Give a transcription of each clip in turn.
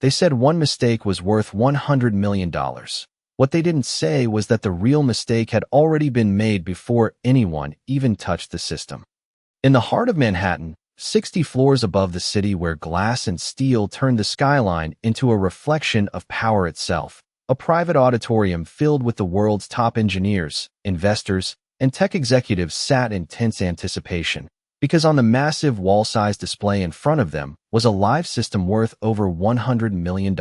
They said one mistake was worth $100 million. What they didn't say was that the real mistake had already been made before anyone even touched the system. In the heart of Manhattan, 60 floors above the city where glass and steel turned the skyline into a reflection of power itself, a private auditorium filled with the world's top engineers, investors, and tech executives sat in tense anticipation, because on the massive wall-sized display in front of them was a live system worth over $100 million.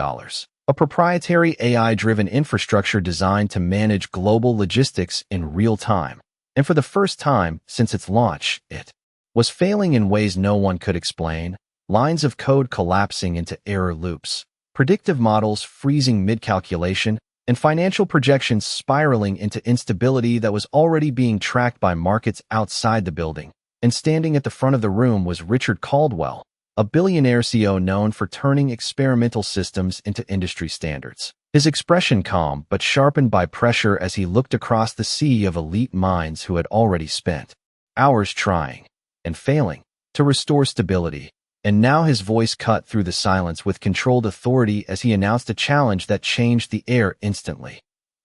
A proprietary AI-driven infrastructure designed to manage global logistics in real time. And for the first time since its launch, it was failing in ways no one could explain, lines of code collapsing into error loops, predictive models freezing mid-calculation, and financial projections spiraling into instability that was already being tracked by markets outside the building. And standing at the front of the room was Richard Caldwell, a billionaire CEO known for turning experimental systems into industry standards. His expression calm but sharpened by pressure as he looked across the sea of elite minds who had already spent hours trying and failing to restore stability. And now his voice cut through the silence with controlled authority as he announced a challenge that changed the air instantly.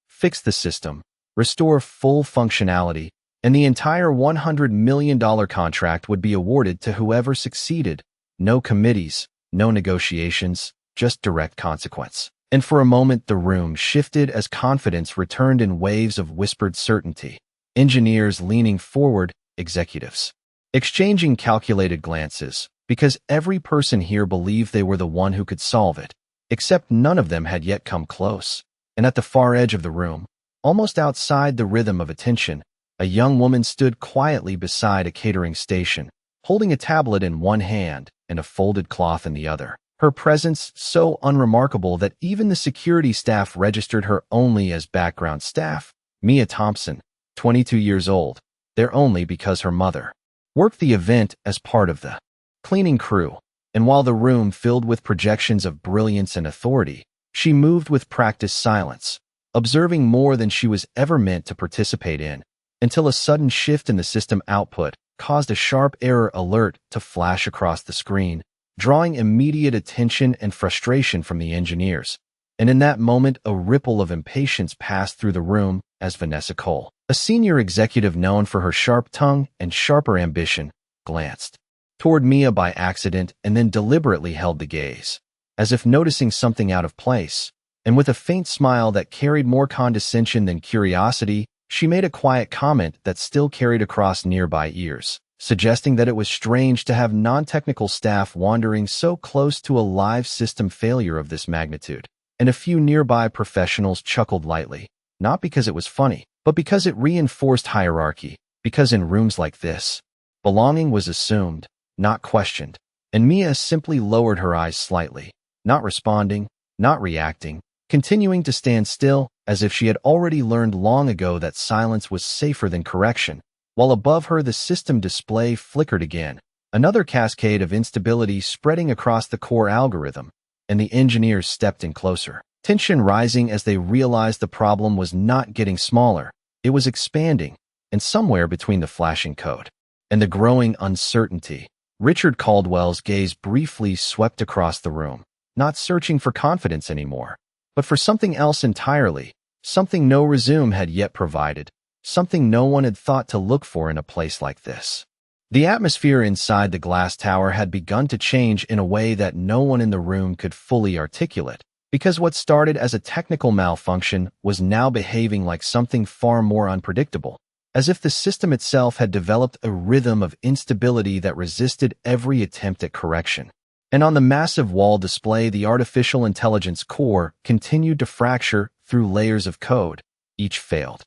Fix the system, restore full functionality, and the entire $100 million contract would be awarded to whoever succeeded. No committees, no negotiations, just direct consequence. And for a moment the room shifted as confidence returned in waves of whispered certainty. Engineers leaning forward, executives exchanging calculated glances, because every person here believed they were the one who could solve it, except none of them had yet come close. And at the far edge of the room, almost outside the rhythm of attention, a young woman stood quietly beside a catering station, holding a tablet in one hand and a folded cloth in the other. Her presence so unremarkable that even the security staff registered her only as background staff. Mia Thompson, 22 years old, there only because her mother worked the event as part of the cleaning crew. And while the room filled with projections of brilliance and authority, she moved with practiced silence, observing more than she was ever meant to participate in, until a sudden shift in the system output caused a sharp error alert to flash across the screen, drawing immediate attention and frustration from the engineers. And in that moment, a ripple of impatience passed through the room as Vanessa Cole, a senior executive known for her sharp tongue and sharper ambition, glanced toward Mia by accident and then deliberately held the gaze, as if noticing something out of place. And with a faint smile that carried more condescension than curiosity, she made a quiet comment that still carried across nearby ears, suggesting that it was strange to have non-technical staff wandering so close to a live system failure of this magnitude. And a few nearby professionals chuckled lightly, not because it was funny, but because it reinforced hierarchy, because in rooms like this, belonging was assumed, not questioned. And Mia simply lowered her eyes slightly, not responding, not reacting, continuing to stand still, as if she had already learned long ago that silence was safer than correction. While above her the system display flickered again, another cascade of instability spreading across the core algorithm, and the engineers stepped in closer, tension rising as they realized the problem was not getting smaller, it was expanding, and somewhere between the flashing code and the growing uncertainty, Richard Caldwell's gaze briefly swept across the room, not searching for confidence anymore, but for something else entirely, something no resume had yet provided, something no one had thought to look for in a place like this. The atmosphere inside the glass tower had begun to change in a way that no one in the room could fully articulate, because what started as a technical malfunction was now behaving like something far more unpredictable, as if the system itself had developed a rhythm of instability that resisted every attempt at correction. And on the massive wall display, the artificial intelligence core continued to fracture through layers of code, each failed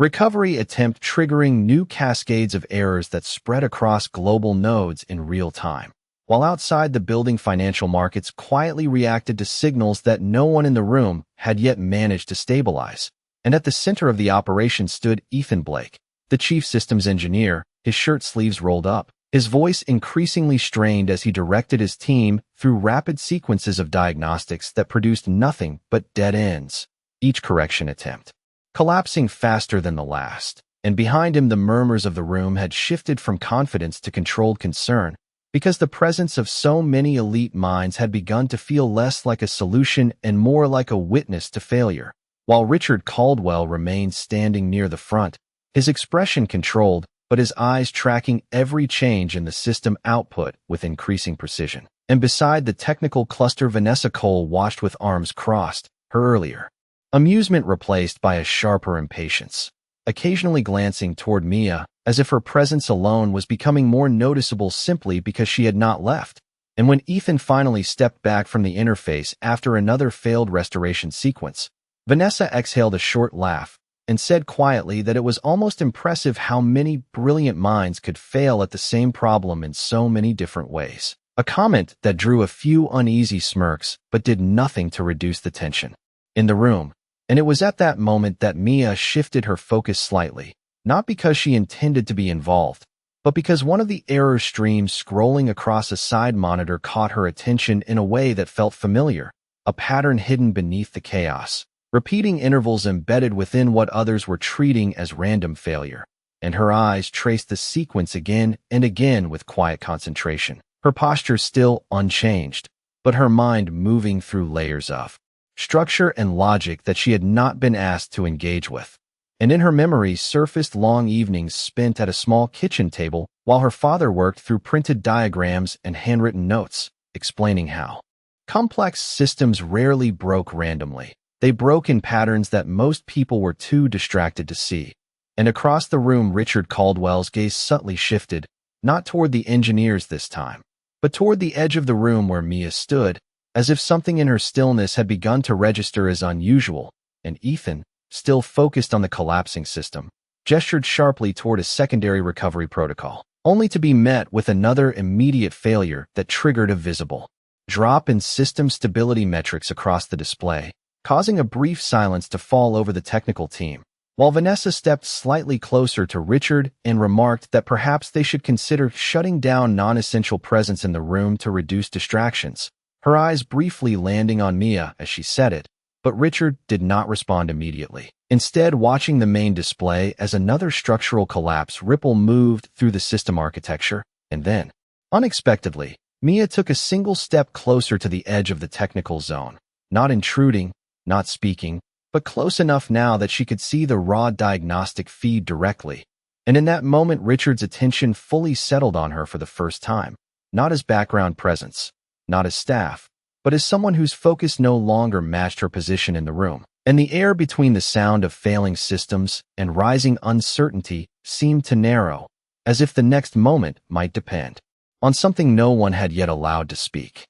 recovery attempt triggering new cascades of errors that spread across global nodes in real time. While outside the building, financial markets quietly reacted to signals that no one in the room had yet managed to stabilize. And at the center of the operation stood Ethan Blake, the chief systems engineer, his shirt sleeves rolled up, his voice increasingly strained as he directed his team through rapid sequences of diagnostics that produced nothing but dead ends, each correction attempt collapsing faster than the last. And behind him the murmurs of the room had shifted from confidence to controlled concern, because the presence of so many elite minds had begun to feel less like a solution and more like a witness to failure. While Richard Caldwell remained standing near the front, his expression controlled, but his eyes tracking every change in the system output with increasing precision. And beside the technical cluster, Vanessa Cole watched with arms crossed, her earlier amusement replaced by a sharper impatience, occasionally glancing toward Mia, as if her presence alone was becoming more noticeable simply because she had not left. And when Ethan finally stepped back from the interface after another failed restoration sequence, Vanessa exhaled a short laugh and said quietly that it was almost impressive how many brilliant minds could fail at the same problem in so many different ways. A comment that drew a few uneasy smirks but did nothing to reduce the tension in the room. And it was at that moment that Mia shifted her focus slightly, not because she intended to be involved, but because one of the error streams scrolling across a side monitor caught her attention in a way that felt familiar, a pattern hidden beneath the chaos, repeating intervals embedded within what others were treating as random failure. And her eyes traced the sequence again and again with quiet concentration, her posture still unchanged, but her mind moving through layers of structure and logic that she had not been asked to engage with. And in her memory surfaced long evenings spent at a small kitchen table while her father worked through printed diagrams and handwritten notes, explaining how complex systems rarely broke randomly. They broke in patterns that most people were too distracted to see. And across the room, Richard Caldwell's gaze subtly shifted, not toward the engineers this time, but toward the edge of the room where Mia stood, as if something in her stillness had begun to register as unusual. And Ethan, still focused on the collapsing system, gestured sharply toward a secondary recovery protocol, only to be met with another immediate failure that triggered a visible drop in system stability metrics across the display, causing a brief silence to fall over the technical team, while Vanessa stepped slightly closer to Richard and remarked that perhaps they should consider shutting down non-essential presence in the room to reduce distractions, her eyes briefly landing on Mia as she said it. But Richard did not respond immediately, instead watching the main display as another structural collapse ripple moved through the system architecture. And then, unexpectedly, Mia took a single step closer to the edge of the technical zone, not intruding, not speaking, but close enough now that she could see the raw diagnostic feed directly. And in that moment, Richard's attention fully settled on her for the first time, not as background presence, not as staff, but as someone whose focus no longer matched her position in the room. And the air between the sound of failing systems and rising uncertainty seemed to narrow, as if the next moment might depend on something no one had yet allowed to speak.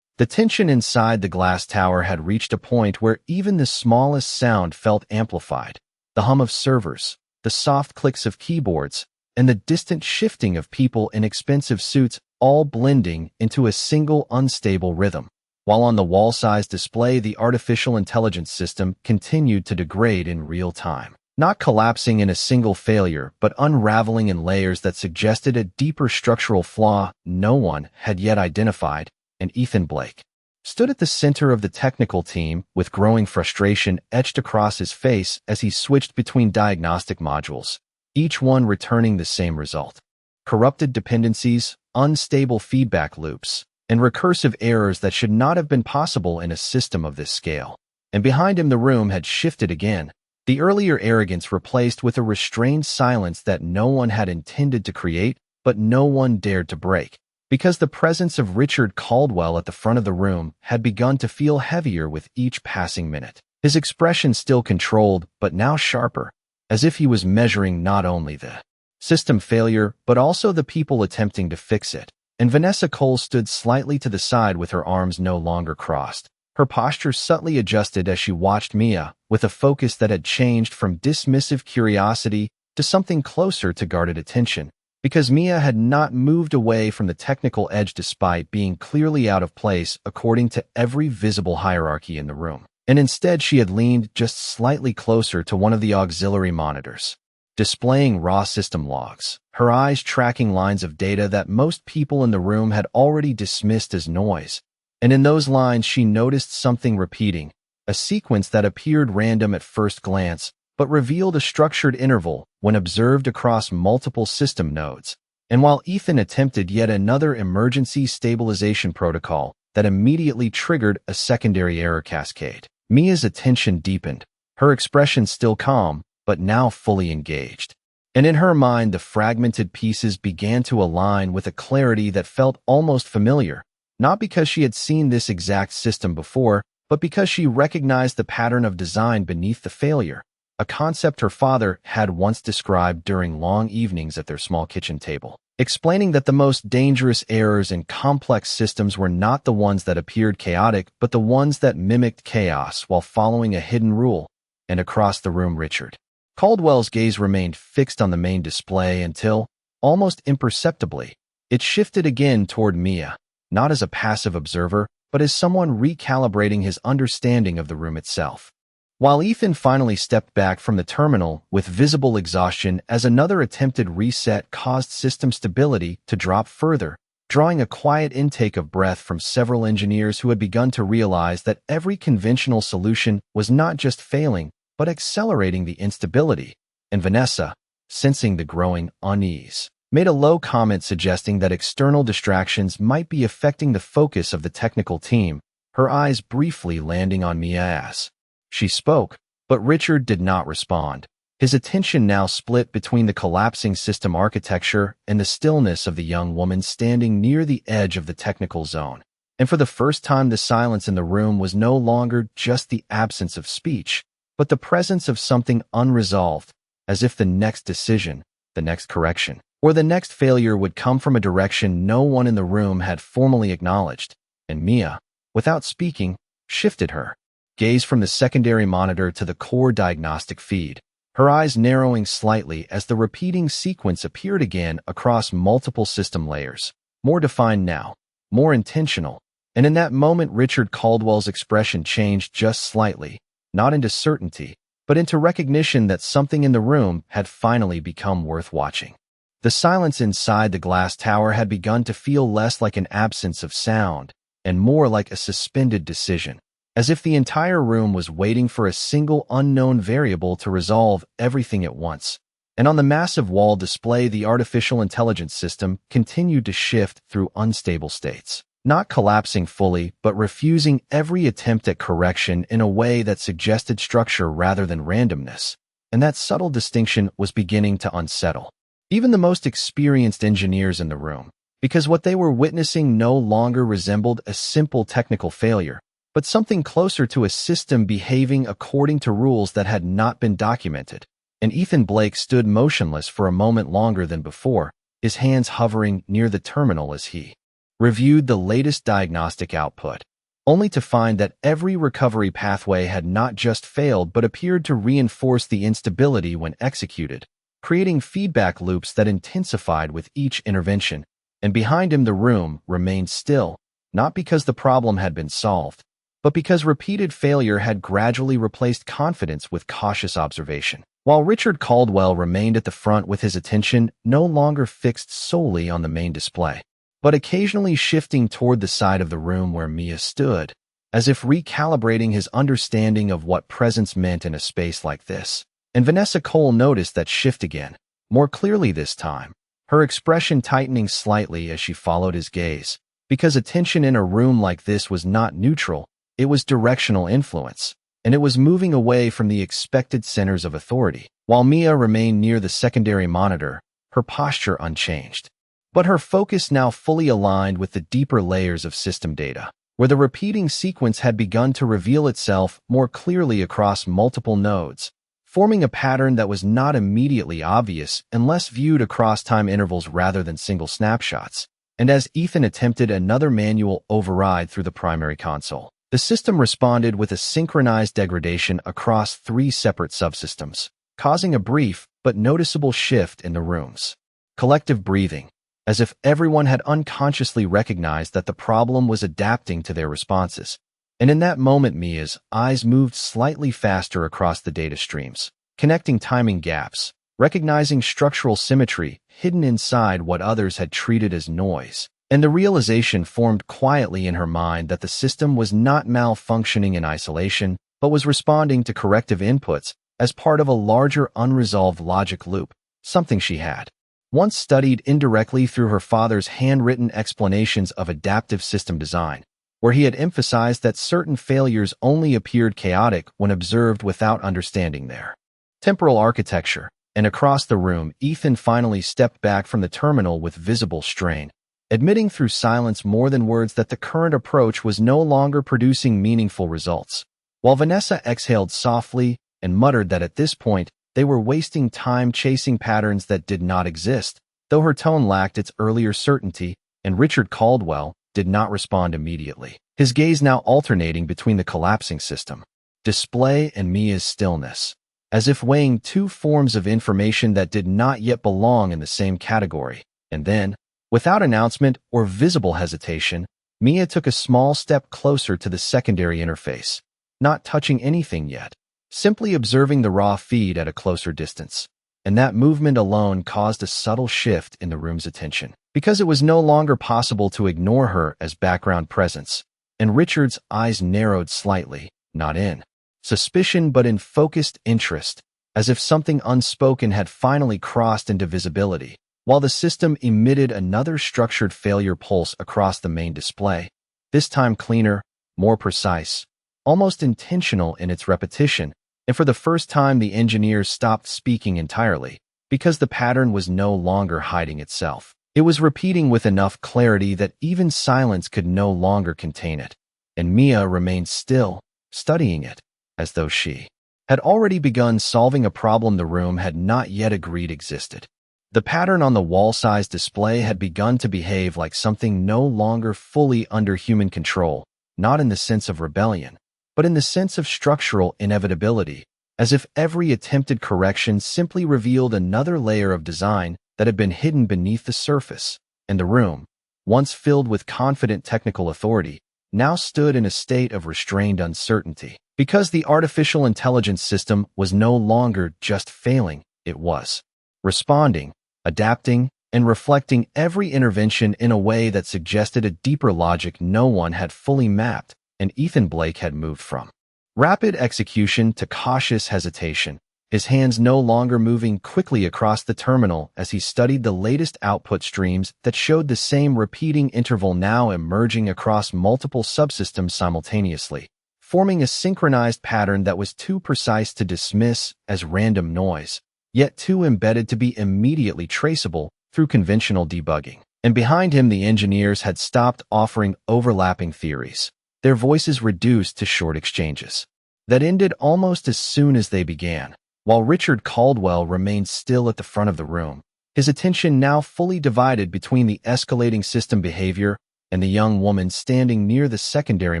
The tension inside the glass tower had reached a point where even the smallest sound felt amplified. The hum of servers, the soft clicks of keyboards, and the distant shifting of people in expensive suits all blending into a single unstable rhythm. While on the wall-sized display, the artificial intelligence system continued to degrade in real time, not collapsing in a single failure, but unraveling in layers that suggested a deeper structural flaw no one had yet identified. And Ethan Blake stood at the center of the technical team with growing frustration etched across his face as he switched between diagnostic modules, each one returning the same result: corrupted dependencies, unstable feedback loops, and recursive errors that should not have been possible in a system of this scale. And behind him, the room had shifted again, the earlier arrogance replaced with a restrained silence that no one had intended to create, but no one dared to break, because the presence of Richard Caldwell at the front of the room had begun to feel heavier with each passing minute. His expression still controlled, but now sharper, as if he was measuring not only the system failure, but also the people attempting to fix it. And Vanessa Cole stood slightly to the side with her arms no longer crossed, her posture subtly adjusted as she watched Mia, with a focus that had changed from dismissive curiosity to something closer to guarded attention, because Mia had not moved away from the technical edge despite being clearly out of place according to every visible hierarchy in the room. And instead, she had leaned just slightly closer to one of the auxiliary monitors, displaying raw system logs, her eyes tracking lines of data that most people in the room had already dismissed as noise. And in those lines, she noticed something repeating, a sequence that appeared random at first glance, but revealed a structured interval when observed across multiple system nodes. And while Ethan attempted yet another emergency stabilization protocol that immediately triggered a secondary error cascade, Mia's attention deepened, her expression still calm, but now fully engaged. And in her mind, the fragmented pieces began to align with a clarity that felt almost familiar, not because she had seen this exact system before, but because she recognized the pattern of design beneath the failure, a concept her father had once described during long evenings at their small kitchen table, explaining that the most dangerous errors in complex systems were not the ones that appeared chaotic, but the ones that mimicked chaos while following a hidden rule. And across the room, Richard Caldwell's gaze remained fixed on the main display until, almost imperceptibly, it shifted again toward Mia, not as a passive observer, but as someone recalibrating his understanding of the room itself. While Ethan finally stepped back from the terminal with visible exhaustion as another attempted reset caused system stability to drop further, drawing a quiet intake of breath from several engineers who had begun to realize that every conventional solution was not just failing, but accelerating the instability, and Vanessa, sensing the growing unease, made a low comment suggesting that external distractions might be affecting the focus of the technical team, her eyes briefly landing on Mia as she spoke, but Richard did not respond. His attention now split between the collapsing system architecture and the stillness of the young woman standing near the edge of the technical zone. And for the first time, the silence in the room was no longer just the absence of speech, but the presence of something unresolved, as if the next decision, the next correction, or the next failure would come from a direction no one in the room had formally acknowledged. And Mia, without speaking, shifted her gaze from the secondary monitor to the core diagnostic feed, her eyes narrowing slightly as the repeating sequence appeared again across multiple system layers, more defined now, more intentional. And in that moment, Richard Caldwell's expression changed just slightly, not into certainty, but into recognition that something in the room had finally become worth watching. The silence inside the glass tower had begun to feel less like an absence of sound and more like a suspended decision, as if the entire room was waiting for a single unknown variable to resolve everything at once. And on the massive wall display, the artificial intelligence system continued to shift through unstable states, not collapsing fully, but refusing every attempt at correction in a way that suggested structure rather than randomness. And that subtle distinction was beginning to unsettle even the most experienced engineers in the room, because what they were witnessing no longer resembled a simple technical failure, but something closer to a system behaving according to rules that had not been documented. And Ethan Blake stood motionless for a moment longer than before, his hands hovering near the terminal as he reviewed the latest diagnostic output, only to find that every recovery pathway had not just failed but appeared to reinforce the instability when executed, creating feedback loops that intensified with each intervention. And behind him, the room remained still, not because the problem had been solved, but because repeated failure had gradually replaced confidence with cautious observation. While Richard Caldwell remained at the front with his attention no longer fixed solely on the main display, but occasionally shifting toward the side of the room where Mia stood, as if recalibrating his understanding of what presence meant in a space like this. And Vanessa Cole noticed that shift again, more clearly this time, her expression tightening slightly as she followed his gaze, because attention in a room like this was not neutral, it was directional influence, and it was moving away from the expected centers of authority. While Mia remained near the secondary monitor, her posture unchanged, but her focus now fully aligned with the deeper layers of system data, where the repeating sequence had begun to reveal itself more clearly across multiple nodes, forming a pattern that was not immediately obvious unless viewed across time intervals rather than single snapshots. And as Ethan attempted another manual override through the primary console, the system responded with a synchronized degradation across 3 separate subsystems, causing a brief but noticeable shift in the room's collective breathing, as if everyone had unconsciously recognized that the problem was adapting to their responses. And in that moment, Mia's eyes moved slightly faster across the data streams, connecting timing gaps, recognizing structural symmetry hidden inside what others had treated as noise. And the realization formed quietly in her mind that the system was not malfunctioning in isolation, but was responding to corrective inputs as part of a larger unresolved logic loop, something she had once studied indirectly through her father's handwritten explanations of adaptive system design, where he had emphasized that certain failures only appeared chaotic when observed without understanding their temporal architecture. And across the room, Ethan finally stepped back from the terminal with visible strain, admitting through silence more than words that the current approach was no longer producing meaningful results, while Vanessa exhaled softly and muttered that at this point they were wasting time chasing patterns that did not exist, though her tone lacked its earlier certainty, and Richard Caldwell did not respond immediately, his gaze now alternating between the collapsing system display and Mia's stillness, as if weighing two forms of information that did not yet belong in the same category. And then, without announcement or visible hesitation, Mia took a small step closer to the secondary interface, not touching anything yet, simply observing the raw feed at a closer distance. And that movement alone caused a subtle shift in the room's attention, because it was no longer possible to ignore her as background presence, and Richard's eyes narrowed slightly, not in suspicion but in focused interest, as if something unspoken had finally crossed into visibility, while the system emitted another structured failure pulse across the main display, this time cleaner, more precise, almost intentional in its repetition, and for the first time the engineers stopped speaking entirely, because the pattern was no longer hiding itself. It was repeating with enough clarity that even silence could no longer contain it, and Mia remained still, studying it, as though she had already begun solving a problem the room had not yet agreed existed. The pattern on the wall-sized display had begun to behave like something no longer fully under human control, not in the sense of rebellion, but in the sense of structural inevitability, as if every attempted correction simply revealed another layer of design that had been hidden beneath the surface, and the room, once filled with confident technical authority, now stood in a state of restrained uncertainty, because the artificial intelligence system was no longer just failing, it was responding, adapting, and reflecting every intervention in a way that suggested a deeper logic no one had fully mapped, and Ethan Blake had moved from rapid execution to cautious hesitation, his hands no longer moving quickly across the terminal as he studied the latest output streams that showed the same repeating interval now emerging across multiple subsystems simultaneously, forming a synchronized pattern that was too precise to dismiss as random noise, yet too embedded to be immediately traceable through conventional debugging. And behind him, the engineers had stopped offering overlapping theories, their voices reduced to short exchanges that ended almost as soon as they began, while Richard Caldwell remained still at the front of the room, his attention now fully divided between the escalating system behavior and the young woman standing near the secondary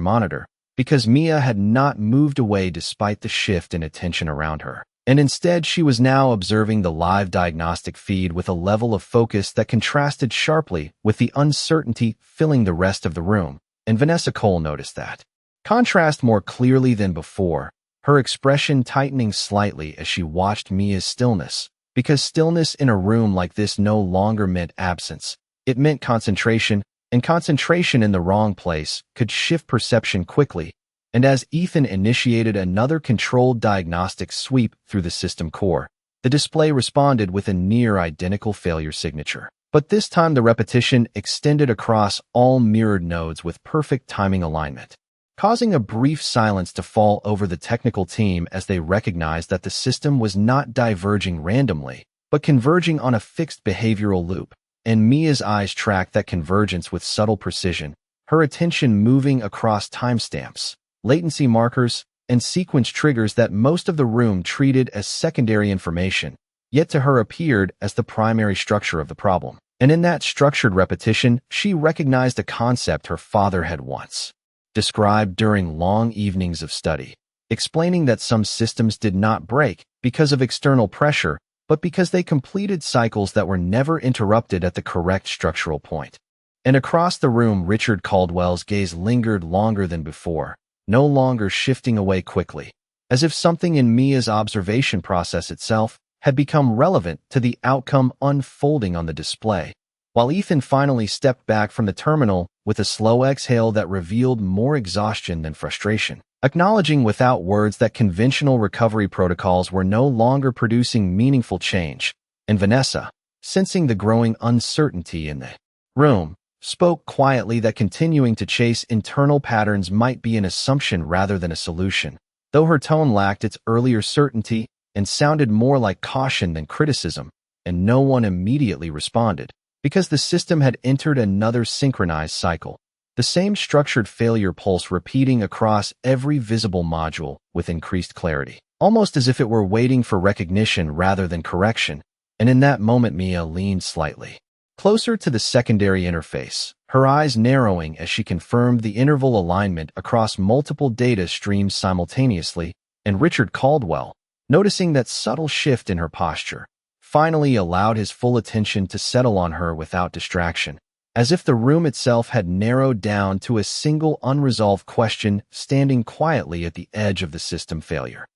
monitor, because Mia had not moved away despite the shift in attention around her. And instead, she was now observing the live diagnostic feed with a level of focus that contrasted sharply with the uncertainty filling the rest of the room, and Vanessa Cole noticed that contrast more clearly than before, her expression tightening slightly as she watched Mia's stillness, because stillness in a room like this no longer meant absence. It meant concentration, and concentration in the wrong place could shift perception quickly. And as Ethan initiated another controlled diagnostic sweep through the system core, the display responded with a near-identical failure signature. But this time the repetition extended across all mirrored nodes with perfect timing alignment, causing a brief silence to fall over the technical team as they recognized that the system was not diverging randomly, but converging on a fixed behavioral loop. And Mia's eyes tracked that convergence with subtle precision, her attention moving across timestamps, latency markers, and sequence triggers that most of the room treated as secondary information, yet to her appeared as the primary structure of the problem. And in that structured repetition, she recognized a concept her father had once described during long evenings of study, explaining that some systems did not break because of external pressure, but because they completed cycles that were never interrupted at the correct structural point. And across the room, Richard Caldwell's gaze lingered longer than before, no longer shifting away quickly, as if something in Mia's observation process itself had become relevant to the outcome unfolding on the display, while Ethan finally stepped back from the terminal with a slow exhale that revealed more exhaustion than frustration, acknowledging without words that conventional recovery protocols were no longer producing meaningful change. And Vanessa, sensing the growing uncertainty in the room, spoke quietly that continuing to chase internal patterns might be an assumption rather than a solution, though her tone lacked its earlier certainty and sounded more like caution than criticism, and no one immediately responded, because the system had entered another synchronized cycle, the same structured failure pulse repeating across every visible module with increased clarity, almost as if it were waiting for recognition rather than correction. And in that moment, Mia leaned slightly closer to the secondary interface, her eyes narrowing as she confirmed the interval alignment across multiple data streams simultaneously, and Richard Caldwell, noticing that subtle shift in her posture, finally allowed his full attention to settle on her without distraction, as if the room itself had narrowed down to a single unresolved question standing quietly at the edge of the system failure.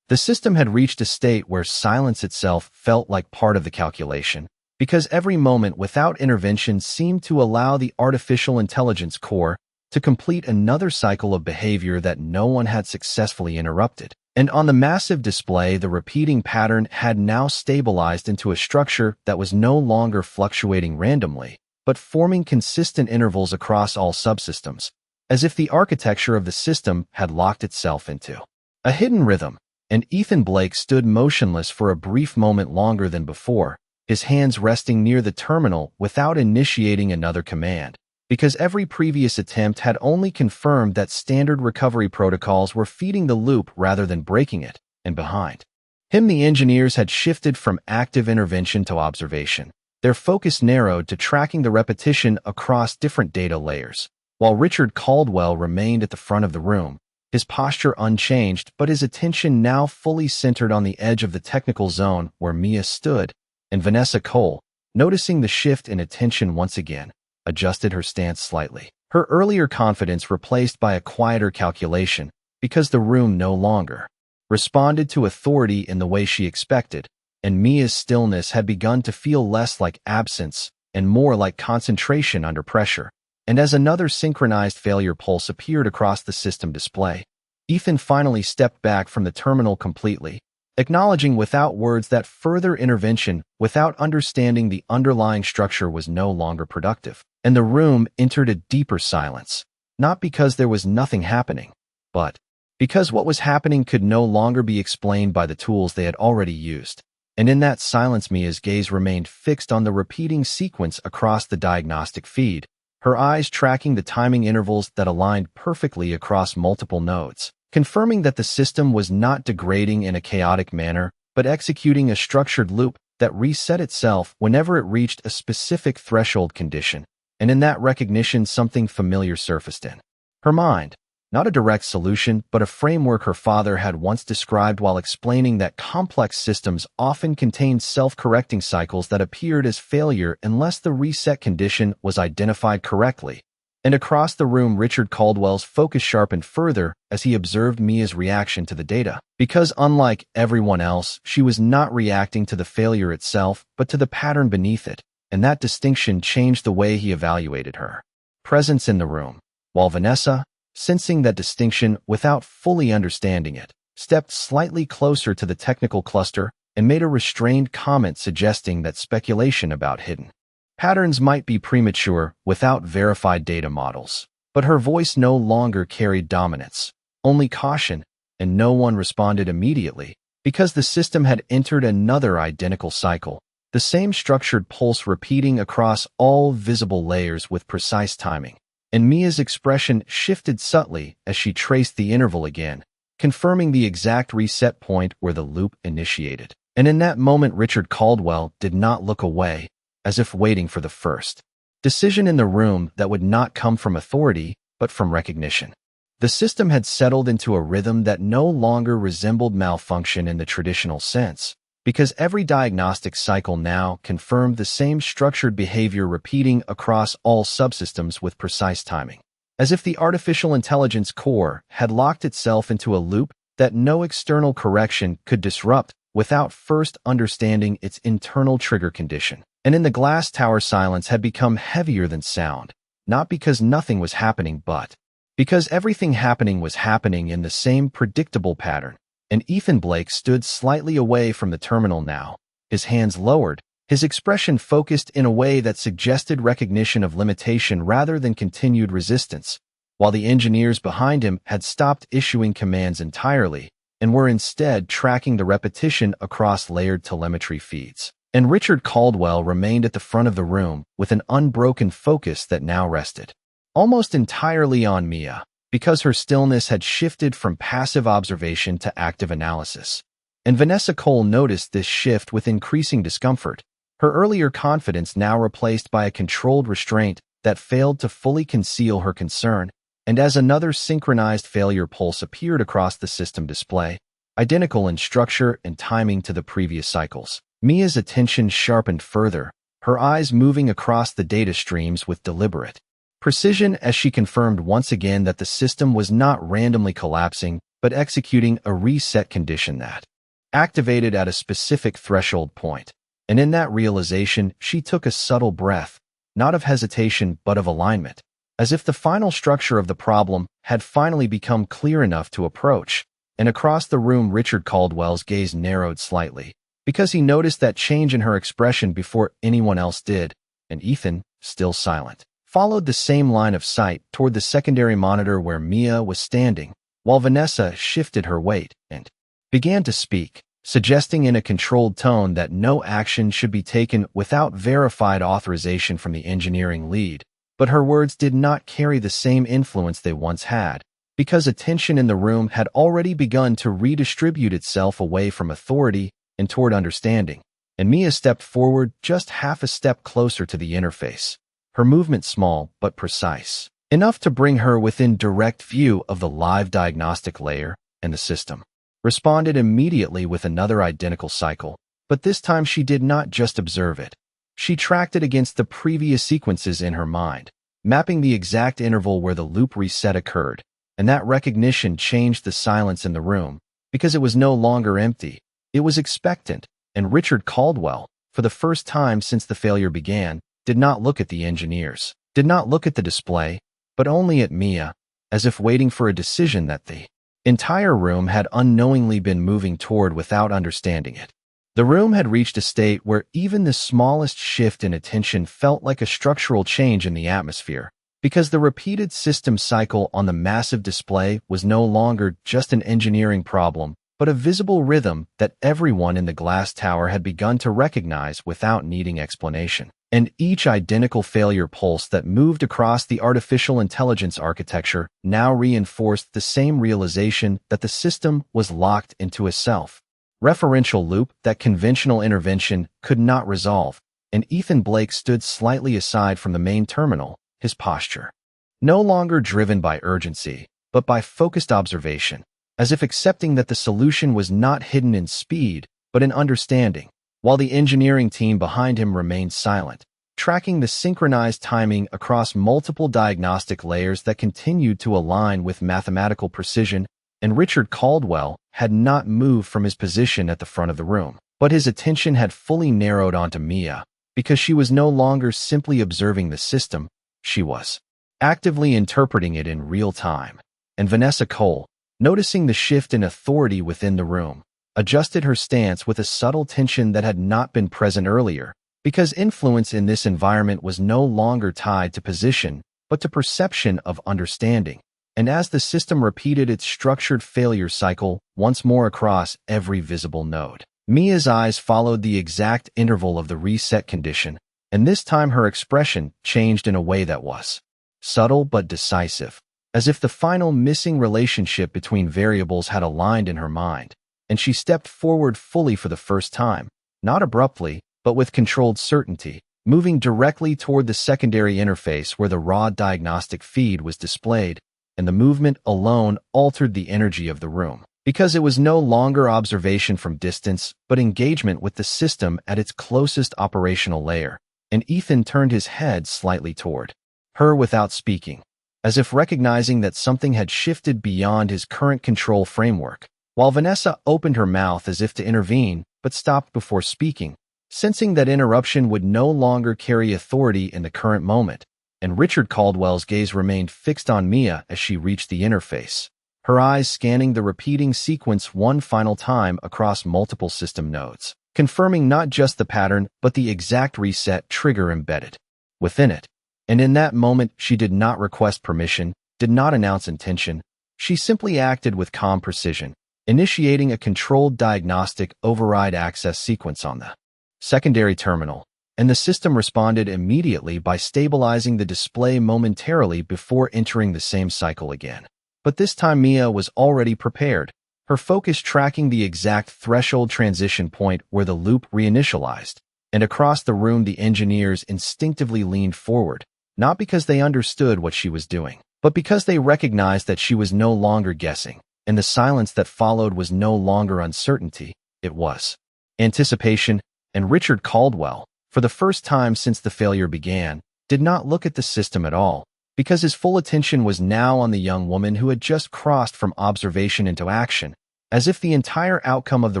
The system had reached a state where silence itself felt like part of the calculation, because every moment without intervention seemed to allow the artificial intelligence core to complete another cycle of behavior that no one had successfully interrupted. And on the massive display, the repeating pattern had now stabilized into a structure that was no longer fluctuating randomly, but forming consistent intervals across all subsystems, as if the architecture of the system had locked itself into a hidden rhythm. And Ethan Blake stood motionless for a brief moment longer than before, his hands resting near the terminal without initiating another command, because every previous attempt had only confirmed that standard recovery protocols were feeding the loop rather than breaking it. And behind him, the engineers had shifted from active intervention to observation, their focus narrowed to tracking the repetition across different data layers, while Richard Caldwell remained at the front of the room, his posture unchanged, but his attention now fully centered on the edge of the technical zone where Mia stood, and Vanessa Cole, noticing the shift in attention once again, adjusted her stance slightly, her earlier confidence replaced by a quieter calculation, because the room no longer responded to authority in the way she expected, and Mia's stillness had begun to feel less like absence and more like concentration under pressure. And as another synchronized failure pulse appeared across the system display, Ethan finally stepped back from the terminal completely, acknowledging without words that further intervention without understanding the underlying structure was no longer productive. And the room entered a deeper silence, not because there was nothing happening, but because what was happening could no longer be explained by the tools they had already used. And in that silence, Mia's gaze remained fixed on the repeating sequence across the diagnostic feed, her eyes tracking the timing intervals that aligned perfectly across multiple nodes, confirming that the system was not degrading in a chaotic manner, but executing a structured loop that reset itself whenever it reached a specific threshold condition. And in that recognition, something familiar surfaced in her mind. Not a direct solution, but a framework her father had once described while explaining that complex systems often contained self-correcting cycles that appeared as failure unless the reset condition was identified correctly. And across the room, Richard Caldwell's focus sharpened further as he observed Mia's reaction to the data. Because unlike everyone else, she was not reacting to the failure itself, but to the pattern beneath it. And that distinction changed the way he evaluated her presence in the room, while Vanessa, sensing that distinction without fully understanding it, stepped slightly closer to the technical cluster and made a restrained comment suggesting that speculation about hidden patterns might be premature without verified data models. But her voice no longer carried dominance, only caution, and no one responded immediately, because the system had entered another identical cycle, the same structured pulse repeating across all visible layers with precise timing. And Mia's expression shifted subtly as she traced the interval again, confirming the exact reset point where the loop initiated. And in that moment, Richard Caldwell did not look away, as if waiting for the first decision in the room that would not come from authority, but from recognition. The system had settled into a rhythm that no longer resembled malfunction in the traditional sense, because every diagnostic cycle now confirmed the same structured behavior repeating across all subsystems with precise timing, as if the artificial intelligence core had locked itself into a loop that no external correction could disrupt without first understanding its internal trigger condition. And in the glass tower, silence had become heavier than sound, not because nothing was happening, but because everything happening was happening in the same predictable pattern. And Ethan Blake stood slightly away from the terminal now, his hands lowered, his expression focused in a way that suggested recognition of limitation rather than continued resistance, while the engineers behind him had stopped issuing commands entirely and were instead tracking the repetition across layered telemetry feeds. And Richard Caldwell remained at the front of the room with an unbroken focus that now rested almost entirely on Mia, because her stillness had shifted from passive observation to active analysis. And Vanessa Cole noticed this shift with increasing discomfort, her earlier confidence now replaced by a controlled restraint that failed to fully conceal her concern. And as another synchronized failure pulse appeared across the system display, identical in structure and timing to the previous cycles, Mia's attention sharpened further, her eyes moving across the data streams with deliberate precision as she confirmed once again that the system was not randomly collapsing but executing a reset condition that activated at a specific threshold point. And in that realization, she took a subtle breath, not of hesitation but of alignment, as if the final structure of the problem had finally become clear enough to approach. And across the room, Richard Caldwell's gaze narrowed slightly, because he noticed that change in her expression before anyone else did, and Ethan, still silent, followed the same line of sight toward the secondary monitor where Mia was standing, while Vanessa shifted her weight and began to speak, suggesting in a controlled tone that no action should be taken without verified authorization from the engineering lead. But her words did not carry the same influence they once had, because attention in the room had already begun to redistribute itself away from authority and toward understanding, and Mia stepped forward just half a step closer to the interface, her movement small but precise, enough to bring her within direct view of the live diagnostic layer, and the system responded immediately with another identical cycle, but this time she did not just observe it. She tracked it against the previous sequences in her mind, mapping the exact interval where the loop reset occurred, and that recognition changed the silence in the room, because it was no longer empty. It was expectant, and Richard Caldwell, for the first time since the failure began, did not look at the engineers, did not look at the display, but only at Mia, as if waiting for a decision that the entire room had unknowingly been moving toward without understanding it. The room had reached a state where even the smallest shift in attention felt like a structural change in the atmosphere, because the repeated system cycle on the massive display was no longer just an engineering problem, but a visible rhythm that everyone in the glass tower had begun to recognize without needing explanation. And each identical failure pulse that moved across the artificial intelligence architecture now reinforced the same realization that the system was locked into a self-referential loop that conventional intervention could not resolve. And Ethan Blake stood slightly aside from the main terminal, his posture no longer driven by urgency, but by focused observation, as if accepting that the solution was not hidden in speed, but in understanding, while the engineering team behind him remained silent, tracking the synchronized timing across multiple diagnostic layers that continued to align with mathematical precision. And Richard Caldwell had not moved from his position at the front of the room, but his attention had fully narrowed onto Mia, because she was no longer simply observing the system, she was actively interpreting it in real time. And Vanessa Cole, noticing the shift in authority within the room, adjusted her stance with a subtle tension that had not been present earlier, because influence in this environment was no longer tied to position, but to perception of understanding. And as the system repeated its structured failure cycle once more across every visible node, Mia's eyes followed the exact interval of the reset condition, and this time her expression changed in a way that was subtle but decisive, as if the final missing relationship between variables had aligned in her mind, and she stepped forward fully for the first time, not abruptly, but with controlled certainty, moving directly toward the secondary interface where the raw diagnostic feed was displayed, and the movement alone altered the energy of the room, because it was no longer observation from distance, but engagement with the system at its closest operational layer. And Ethan turned his head slightly toward her without speaking, as if recognizing that something had shifted beyond his current control framework, while Vanessa opened her mouth as if to intervene, but stopped before speaking, sensing that interruption would no longer carry authority in the current moment. And Richard Caldwell's gaze remained fixed on Mia as she reached the interface, her eyes scanning the repeating sequence one final time across multiple system nodes, confirming not just the pattern but the exact reset trigger embedded within it. And in that moment, she did not request permission, did not announce intention. She simply acted with calm precision, initiating a controlled diagnostic override access sequence on the secondary terminal, and the system responded immediately by stabilizing the display momentarily before entering the same cycle again. But this time Mia was already prepared, her focus tracking the exact threshold transition point where the loop reinitialized, and across the room the engineers instinctively leaned forward, not because they understood what she was doing, but because they recognized that she was no longer guessing, and the silence that followed was no longer uncertainty, it was anticipation. And Richard Caldwell, for the first time since the failure began, did not look at the system at all, because his full attention was now on the young woman who had just crossed from observation into action, as if the entire outcome of the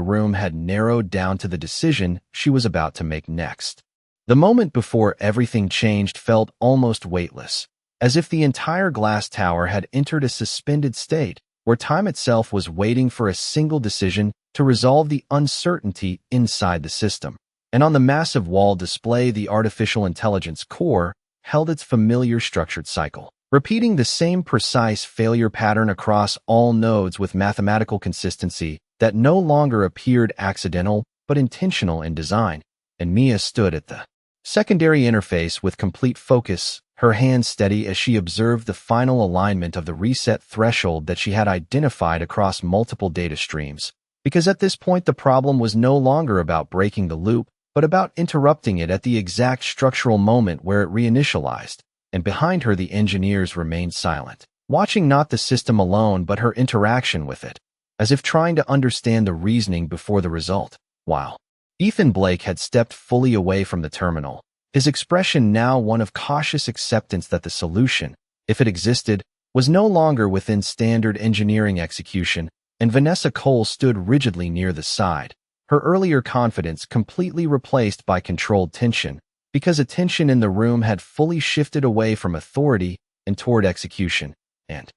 room had narrowed down to the decision she was about to make next. The moment before everything changed felt almost weightless, as if the entire glass tower had entered a suspended state, where time itself was waiting for a single decision to resolve the uncertainty inside the system. And on the massive wall display, the artificial intelligence core held its familiar structured cycle, repeating the same precise failure pattern across all nodes with mathematical consistency that no longer appeared accidental but intentional in design. And Mia stood at the secondary interface with complete focus, her hands steady as she observed the final alignment of the reset threshold that she had identified across multiple data streams. Because at this point the problem was no longer about breaking the loop, but about interrupting it at the exact structural moment where it reinitialized. And behind her the engineers remained silent, watching not the system alone but her interaction with it, as if trying to understand the reasoning before the result. While Ethan Blake had stepped fully away from the terminal, his expression now one of cautious acceptance that the solution, if it existed, was no longer within standard engineering execution, and Vanessa Cole stood rigidly near the side, her earlier confidence completely replaced by controlled tension, because attention in the room had fully shifted away from authority and toward execution. And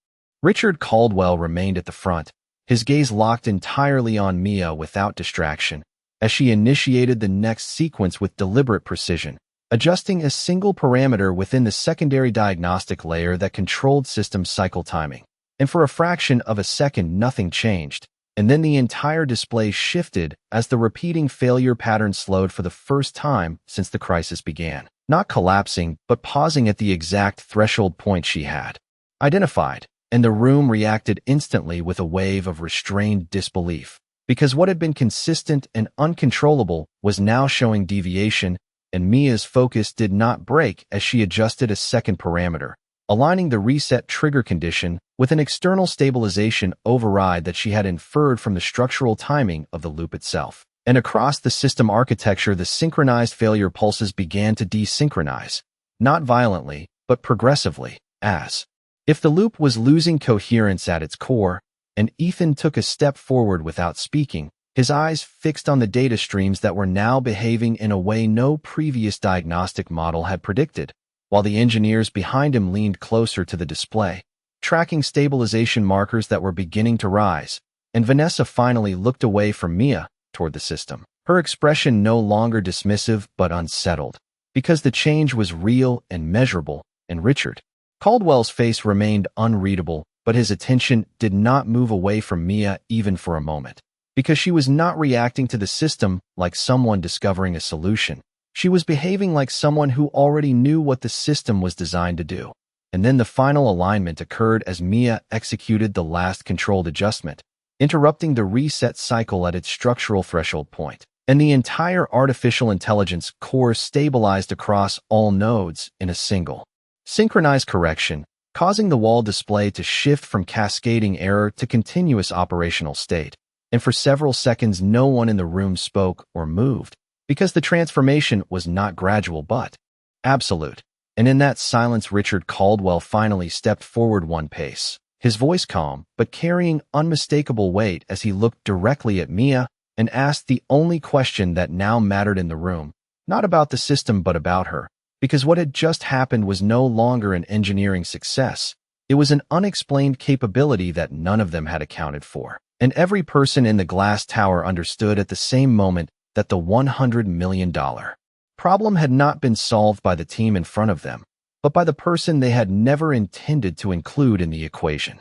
Richard Caldwell remained at the front, his gaze locked entirely on Mia without distraction, as she initiated the next sequence with deliberate precision, adjusting a single parameter within the secondary diagnostic layer that controlled system cycle timing. And for a fraction of a second nothing changed, and then the entire display shifted as the repeating failure pattern slowed for the first time since the crisis began, not collapsing but pausing at the exact threshold point she had identified, and the room reacted instantly with a wave of restrained disbelief, because what had been consistent and uncontrollable was now showing deviation, and Mia's focus did not break as she adjusted a second parameter, aligning the reset trigger condition with an external stabilization override that she had inferred from the structural timing of the loop itself. And across the system architecture, the synchronized failure pulses began to desynchronize, not violently, but progressively, as if the loop was losing coherence at its core. And Ethan took a step forward without speaking, his eyes fixed on the data streams that were now behaving in a way no previous diagnostic model had predicted, while the engineers behind him leaned closer to the display, tracking stabilization markers that were beginning to rise. And Vanessa finally looked away from Mia toward the system, her expression no longer dismissive but unsettled, because the change was real and measurable. And Richard Caldwell's face remained unreadable, but his attention did not move away from Mia even for a moment, because she was not reacting to the system like someone discovering a solution. She was behaving like someone who already knew what the system was designed to do. And then the final alignment occurred as Mia executed the last controlled adjustment, interrupting the reset cycle at its structural threshold point. And the entire artificial intelligence core stabilized across all nodes in a single, synchronized correction, causing the wall display to shift from cascading error to continuous operational state. And for several seconds no one in the room spoke or moved, because the transformation was not gradual but absolute. And in that silence Richard Caldwell finally stepped forward one pace, his voice calm but carrying unmistakable weight as he looked directly at Mia and asked the only question that now mattered in the room, not about the system but about her, because what had just happened was no longer an engineering success. It was an unexplained capability that none of them had accounted for. And every person in the glass tower understood at the same moment that the $100 million problem had not been solved by the team in front of them, but by the person they had never intended to include in the equation.